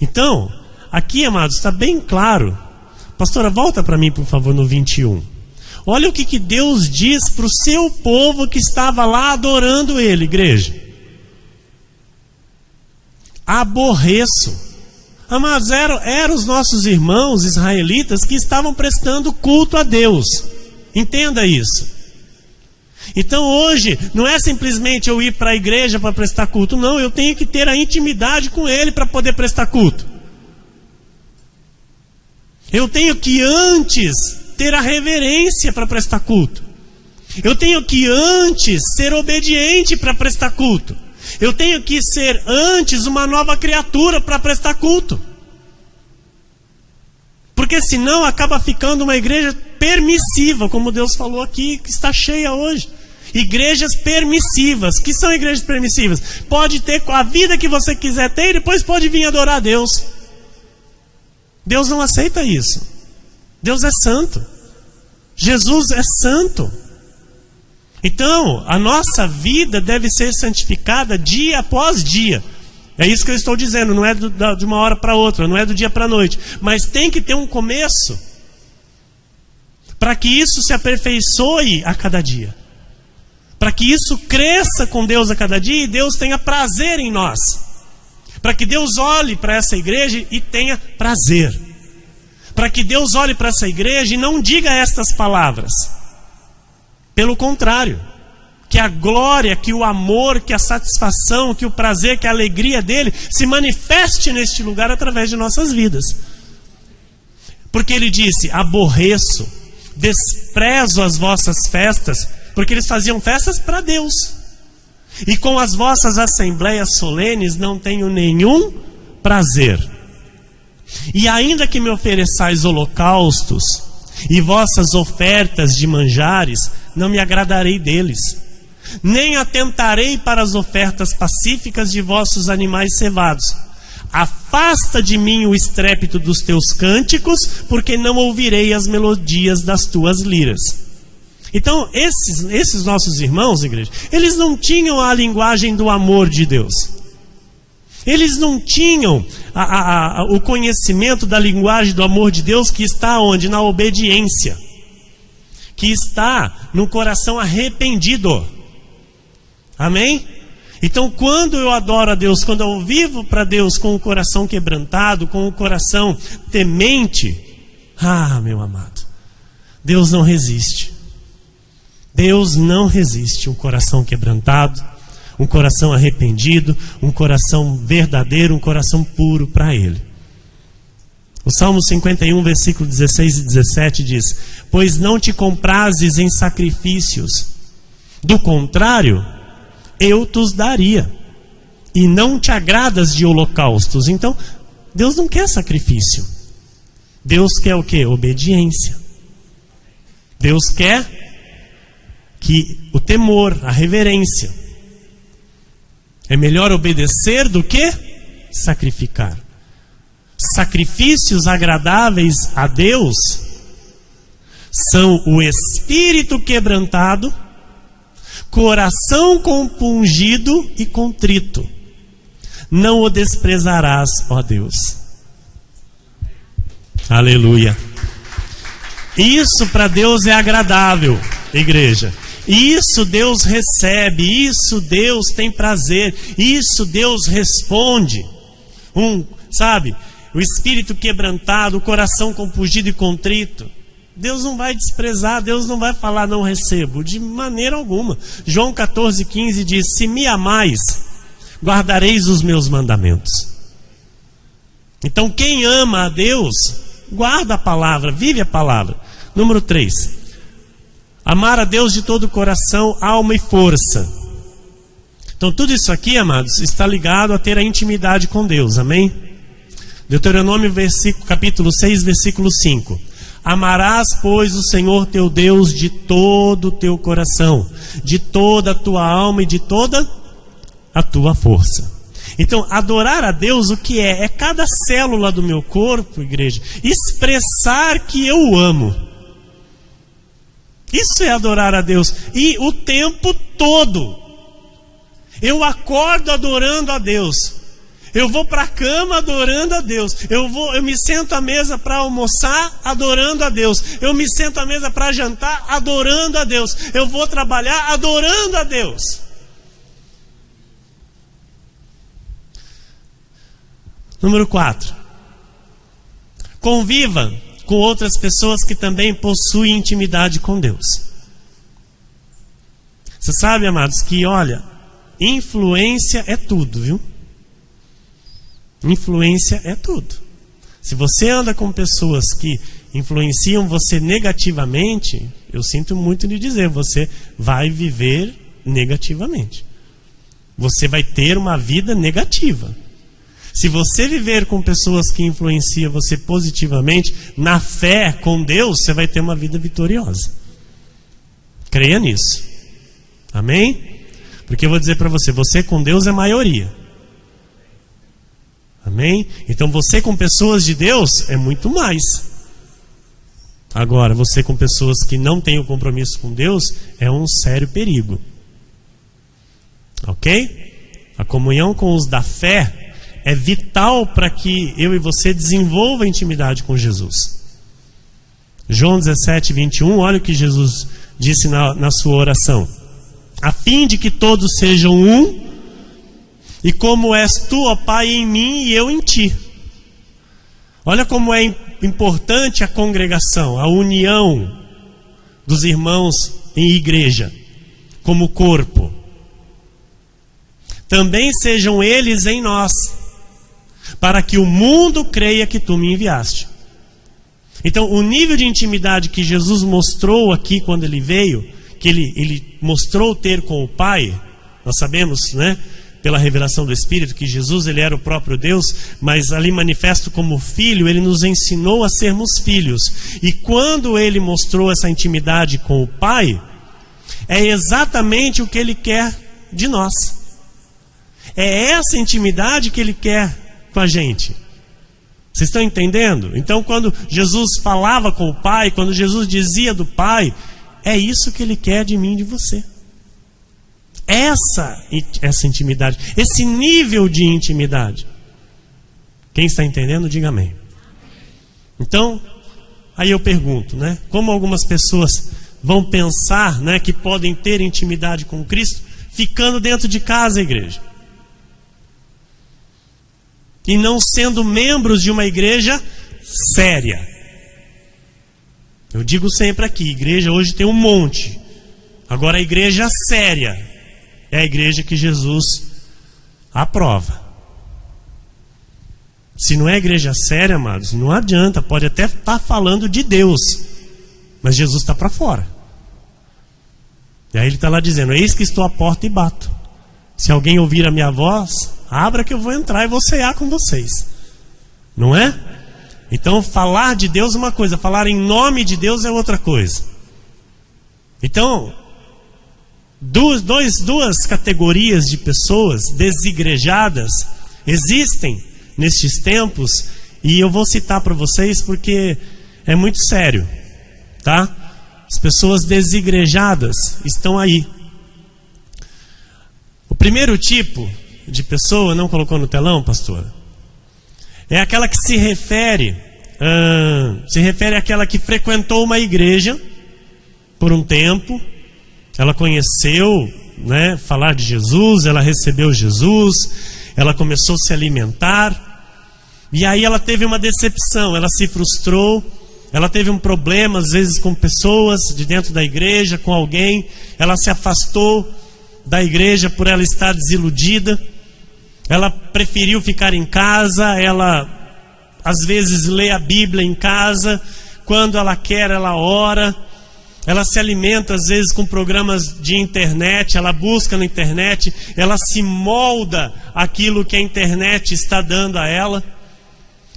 Então, aqui, amados, está bem claro. Pastora, volta para mim, por favor, no 21. Olha o que Deus diz para o seu povo que estava lá adorando Ele, igreja. Aborreço. Amados, eram os nossos irmãos israelitas que estavam prestando culto a Deus. Entenda isso. Então hoje, não é simplesmente eu ir para a igreja para prestar culto. Não, eu tenho que ter a intimidade com Ele para poder prestar culto. Eu tenho que antes ter a reverência para prestar culto. Eu tenho que antes ser obediente para prestar culto. Eu tenho que ser antes uma nova criatura para prestar culto. Porque senão acaba ficando uma igreja permissiva, como Deus falou aqui, que está cheia hoje. Igrejas permissivas. Que são igrejas permissivas? Pode ter a vida que você quiser ter e depois pode vir adorar a Deus. Deus não aceita isso. Deus é santo. Jesus é santo. Então, a nossa vida deve ser santificada dia após dia. É isso que eu estou dizendo, não é de uma hora para outra, não é do dia para a noite. Mas tem que ter um começo, para que isso se aperfeiçoe a cada dia. Para que isso cresça com Deus a cada dia e Deus tenha prazer em nós. Para que Deus olhe para essa igreja e tenha prazer. Para que Deus olhe para essa igreja e não diga estas palavras. Pelo contrário, que a glória, que o amor, que a satisfação, que o prazer, que a alegria dele se manifeste neste lugar através de nossas vidas. Porque ele disse: aborreço, desprezo as vossas festas, porque eles faziam festas para Deus. E com as vossas assembleias solenes não tenho nenhum prazer. E ainda que me ofereçais holocaustos e vossas ofertas de manjares, não me agradarei deles, nem atentarei para as ofertas pacíficas de vossos animais cevados. Afasta de mim o estrépito dos teus cânticos, porque não ouvirei as melodias das tuas liras. Então, esses nossos irmãos, igreja, eles não tinham a linguagem do amor de Deus. Eles não tinham o conhecimento da linguagem do amor de Deus, que está onde? Na obediência. Que está no coração arrependido. Amém? Então, quando eu adoro a Deus, quando eu vivo para Deus com o coração quebrantado, com o coração temente, meu amado, Deus não resiste. Deus não resiste um coração quebrantado, um coração arrependido, um coração verdadeiro, um coração puro para Ele. O Salmo 51, versículo 16 e 17 diz: pois não te comprazes em sacrifícios, do contrário, eu te daria, e não te agradas de holocaustos. Então, Deus não quer sacrifício. Deus quer o quê? Obediência. Deus quer que o temor, a reverência. É melhor obedecer do que sacrificar. Sacrifícios agradáveis a Deus são o espírito quebrantado, coração compungido e contrito. Não o desprezarás, ó Deus. Aleluia. Isso para Deus é agradável, igreja. Isso Deus recebe, isso Deus tem prazer, isso Deus responde. Sabe, o espírito quebrantado, o coração compungido e contrito. Deus não vai desprezar, Deus não vai falar não recebo, de maneira alguma. João 14,15 diz: se me amais, guardareis os meus mandamentos. Então quem ama a Deus, guarda a palavra, vive a palavra. Número 3, amar a Deus de todo o coração, alma e força. Então tudo isso aqui, amados, está ligado a ter a intimidade com Deus, amém? Deuteronômio capítulo 6, versículo 5. Amarás, pois, o Senhor teu Deus de todo o teu coração, de toda a tua alma e de toda a tua força. Então, adorar a Deus, o que é? É cada célula do meu corpo, igreja, expressar que eu o amo. Isso é adorar a Deus. E o tempo todo. Eu acordo adorando a Deus. Eu vou para a cama adorando a Deus. Eu me sento à mesa para almoçar adorando a Deus. Eu me sento à mesa para jantar adorando a Deus. Eu vou trabalhar adorando a Deus. Número 4. Conviva com outras pessoas que também possuem intimidade com Deus. Você sabe, amados, que olha, influência é tudo, viu? Influência é tudo. Se você anda com pessoas que influenciam você negativamente, eu sinto muito lhe dizer, você vai viver negativamente. Você vai ter uma vida negativa. Se você viver com pessoas que influenciam você positivamente, na fé com Deus, você vai ter uma vida vitoriosa. Creia nisso. Amém? Porque eu vou dizer para você, você com Deus é maioria. Amém? Então você com pessoas de Deus é muito mais. Agora, você com pessoas que não têm o compromisso com Deus é um sério perigo. Ok? A comunhão com os da fé é vital para que eu e você desenvolva a intimidade com Jesus. João 17, 21, olha o que Jesus disse na sua oração. A fim de que todos sejam um, e como és tu, ó Pai, em mim e eu em ti. Olha como é importante a congregação, a união dos irmãos em igreja, como corpo. Também sejam eles em nós, para que o mundo creia que tu me enviaste. Então, o nível de intimidade que Jesus mostrou aqui quando ele veio, que ele mostrou ter com o Pai, nós sabemos, né, pela revelação do Espírito, que Jesus ele era o próprio Deus, mas ali manifesto como filho, ele nos ensinou a sermos filhos. E quando ele mostrou essa intimidade com o Pai, é exatamente o que ele quer de nós. É essa intimidade que ele quer com a gente. Vocês estão entendendo? Então, quando Jesus falava com o Pai, quando Jesus dizia do Pai, é isso que ele quer de mim e de você. Essa intimidade, esse nível de intimidade. Quem está entendendo, diga amém. Então, aí eu pergunto, né? Como algumas pessoas vão pensar, né, que podem ter intimidade com Cristo ficando dentro de casa, igreja, e não sendo membros de uma igreja séria. Eu digo sempre aqui, igreja hoje tem um monte. Agora a igreja séria é a igreja que Jesus aprova. Se não é igreja séria, amados, não adianta. Pode até estar falando de Deus, mas Jesus está para fora. E aí ele está lá dizendo, eis que estou à porta e bato. Se alguém ouvir a minha voz, abra que eu vou entrar e vou cear com vocês. Não é? Então falar de Deus é uma coisa, falar em nome de Deus é outra coisa. Então, duas categorias de pessoas desigrejadas existem nestes tempos, e eu vou citar para vocês porque é muito sério, tá? As pessoas desigrejadas estão aí. O primeiro tipo de pessoa, não colocou no telão, pastora? É aquela que se refere àquela que frequentou uma igreja por um tempo, ela conheceu, né, falar de Jesus, ela recebeu Jesus, ela começou a se alimentar, e aí ela teve uma decepção, ela se frustrou, ela teve um problema, às vezes com pessoas de dentro da igreja, com alguém, ela se afastou da igreja por ela estar desiludida, ela preferiu ficar em casa, ela às vezes lê a Bíblia em casa, quando ela quer ela ora, ela se alimenta às vezes com programas de internet, ela busca na internet, ela se molda aquilo que a internet está dando a ela.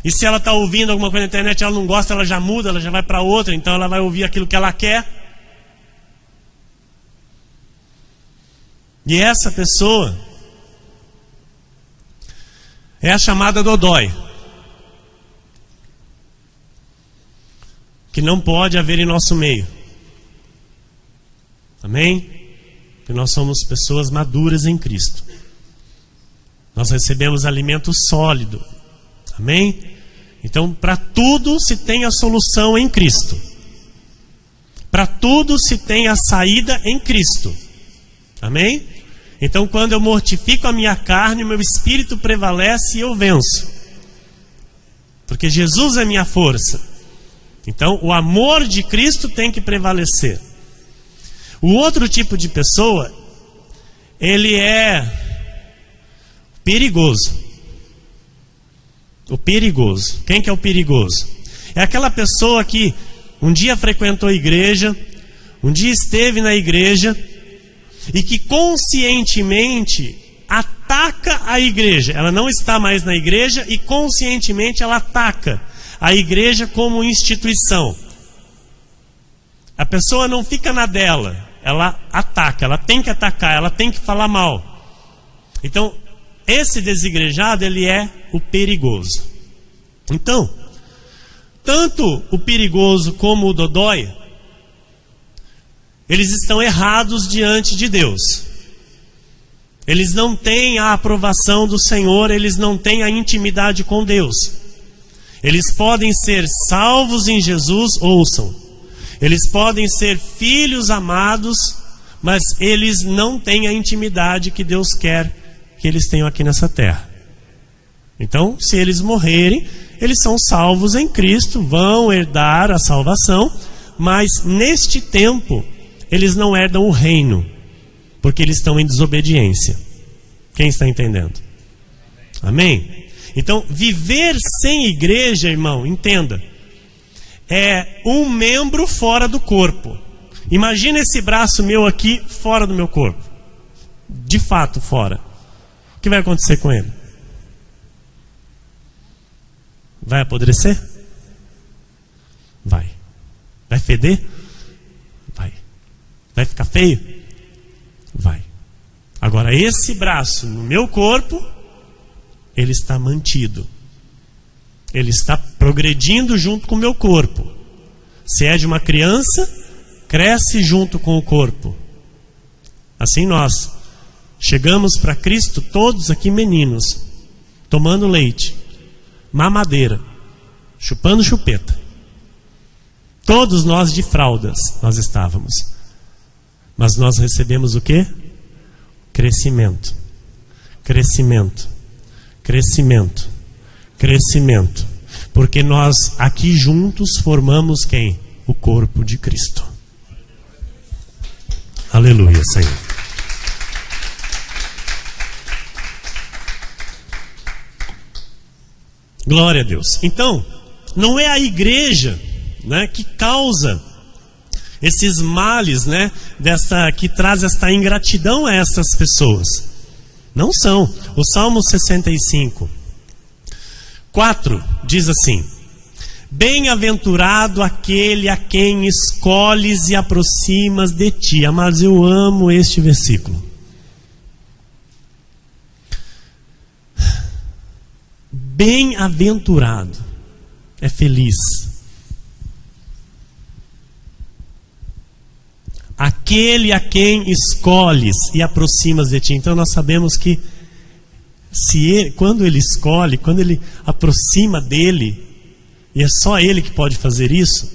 E se ela está ouvindo alguma coisa na internet, ela não gosta, ela já muda, ela já vai para outra, então ela vai ouvir aquilo que ela quer. E essa pessoa é a chamada dodói, que não pode haver em nosso meio. Amém? Porque nós somos pessoas maduras em Cristo. Nós recebemos alimento sólido. Amém? Então, para tudo se tem a solução em Cristo. Para tudo se tem a saída em Cristo. Amém? Então, quando eu mortifico a minha carne, o meu espírito prevalece e eu venço. Porque Jesus é minha força. Então, o amor de Cristo tem que prevalecer. O outro tipo de pessoa, ele é perigoso. O perigoso. Quem que é o perigoso? É aquela pessoa que um dia frequentou a igreja, um dia esteve na igreja e que conscientemente ataca a igreja. Ela não está mais na igreja e conscientemente ela ataca a igreja como instituição. A pessoa não fica na dela, ela ataca, ela tem que atacar, ela tem que falar mal. Então, esse desigrejado, ele é o perigoso. Então, tanto o perigoso como o dodói, eles estão errados diante de Deus. Eles não têm a aprovação do Senhor, eles não têm a intimidade com Deus. Eles podem ser salvos em Jesus, ouçam. Eles podem ser filhos amados, mas eles não têm a intimidade que Deus quer que eles tenham aqui nessa terra. Então, se eles morrerem, eles são salvos em Cristo, vão herdar a salvação, mas neste tempo, eles não herdam o reino, porque eles estão em desobediência. Quem está entendendo? Amém? Então, viver sem igreja, irmão, entenda, é um membro fora do corpo. Imagina esse braço meu aqui fora do meu corpo. De fato, fora. O que vai acontecer com ele? Vai apodrecer? Vai. Vai feder? Vai. Vai ficar feio? Vai. Agora, esse braço no meu corpo, ele está mantido. Ele está progredindo junto com o meu corpo. Se é de uma criança, cresce junto com o corpo. Assim nós chegamos para Cristo, todos aqui meninos, tomando leite, mamadeira, chupando chupeta. Todos nós de fraldas nós estávamos. Mas nós recebemos o quê? Crescimento. Crescimento. Crescimento. Crescimento. Porque nós aqui juntos formamos quem? O corpo de Cristo. Aleluia, Senhor. Glória a Deus. Então, não é a igreja, né, que causa esses males, né, que traz esta ingratidão a essas pessoas. Não são. O Salmo 65, 4 diz assim: bem-aventurado aquele a quem escolhes e aproximas de ti. Amados, eu amo este versículo. Bem-aventurado é feliz aquele a quem escolhes e aproximas de ti. Então nós sabemos que quando ele escolhe, quando ele aproxima dele, e é só ele que pode fazer isso,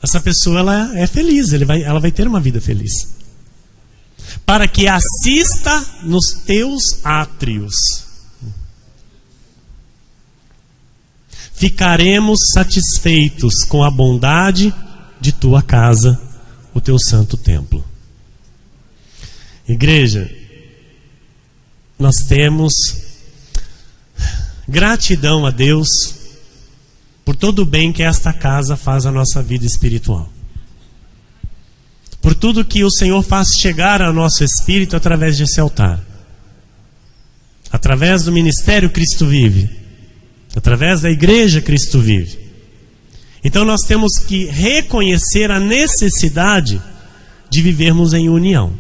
essa pessoa ela é feliz, ela vai ter uma vida feliz. Para que assista nos teus átrios, ficaremos satisfeitos com a bondade de tua casa, o teu santo templo. Igreja, nós temos gratidão a Deus por todo o bem que esta casa faz à nossa vida espiritual. Por tudo que o Senhor faz chegar ao nosso espírito através desse altar. Através do ministério Cristo Vive. Através da igreja Cristo Vive. Então nós temos que reconhecer a necessidade de vivermos em união.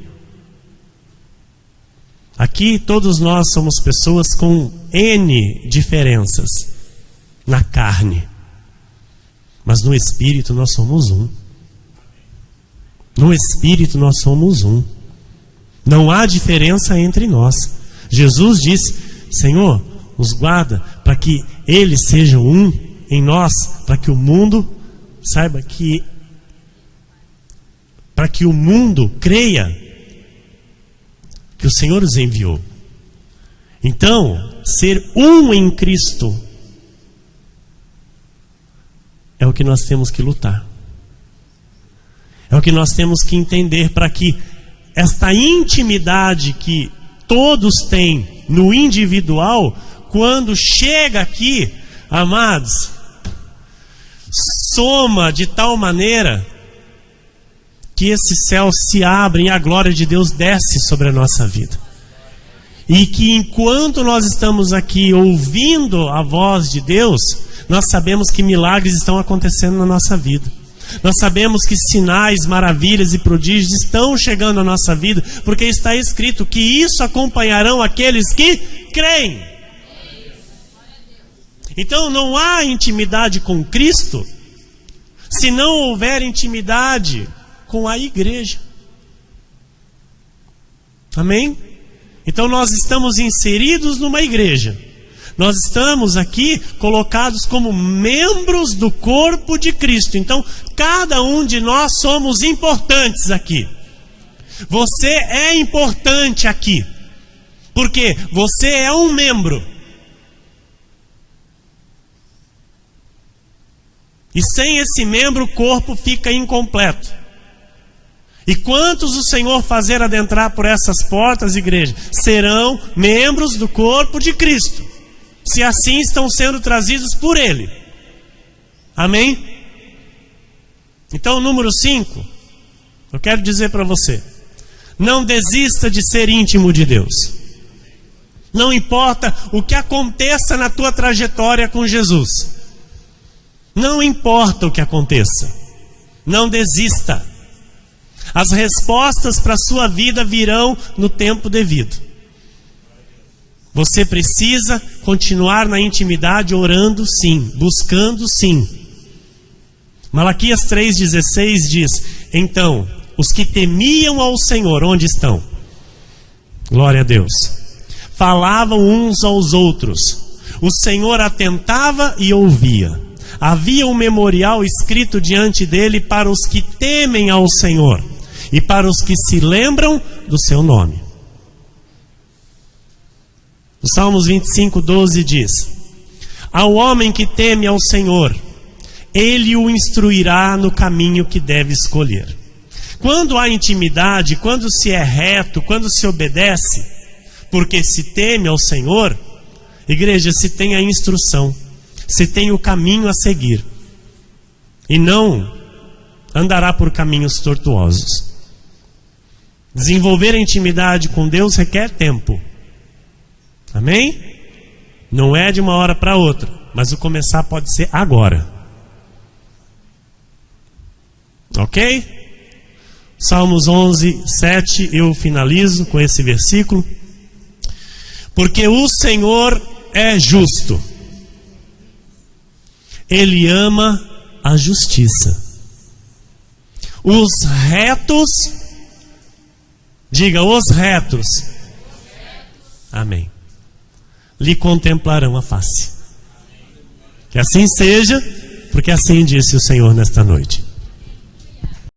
Aqui todos nós somos pessoas com N diferenças na carne. Mas no Espírito nós somos um. No Espírito nós somos um. Não há diferença entre nós. Jesus disse: Senhor, nos guarda para que eles sejam um em nós, para que o mundo saiba que, para que o mundo creia que o Senhor os enviou. Então, ser um em Cristo é o que nós temos que lutar. É o que nós temos que entender, para que esta intimidade que todos têm no individual, quando chega aqui, amados, soma de tal maneira que esses céus se abrem e a glória de Deus desce sobre a nossa vida. E que enquanto nós estamos aqui ouvindo a voz de Deus, nós sabemos que milagres estão acontecendo na nossa vida. Nós sabemos que sinais, maravilhas e prodígios estão chegando à nossa vida, porque está escrito que isso acompanharão aqueles que creem. Então não há intimidade com Cristo se não houver intimidade com a igreja. Amém? Então nós estamos inseridos numa igreja. Nós estamos aqui colocados como membros do corpo de Cristo. Então cada um de nós somos importantes aqui. Você é importante aqui, porque você é um membro. E sem esse membro o corpo fica incompleto. E quantos o Senhor fazer adentrar por essas portas, igreja, serão membros do corpo de Cristo, se assim estão sendo trazidos por Ele. Amém? Então, número 5, eu quero dizer para você: não desista de ser íntimo de Deus. Não importa o que aconteça na tua trajetória com Jesus. Não importa o que aconteça, não desista. As respostas para a sua vida virão no tempo devido. Você precisa continuar na intimidade, orando sim, buscando sim. Malaquias 3,16 diz: então, os que temiam ao Senhor, onde estão? Glória a Deus. Falavam uns aos outros, o Senhor atentava e ouvia. Havia um memorial escrito diante dele para os que temem ao Senhor e para os que se lembram do seu nome. O Salmos 25:12 diz: ao homem que teme ao Senhor, ele o instruirá no caminho que deve escolher. Quando há intimidade, quando se é reto, quando se obedece, porque se teme ao Senhor, igreja, se tem a instrução, se tem o caminho a seguir, e não andará por caminhos tortuosos. Desenvolver a intimidade com Deus requer tempo. Amém? Não é de uma hora para outra, mas o começar pode ser agora. Ok? Salmos 11:7, eu finalizo com esse versículo. Porque o Senhor é justo. Ele ama a justiça. Os retos, diga, os retos, amém, lhe contemplarão a face. Que assim seja, porque assim disse o Senhor nesta noite.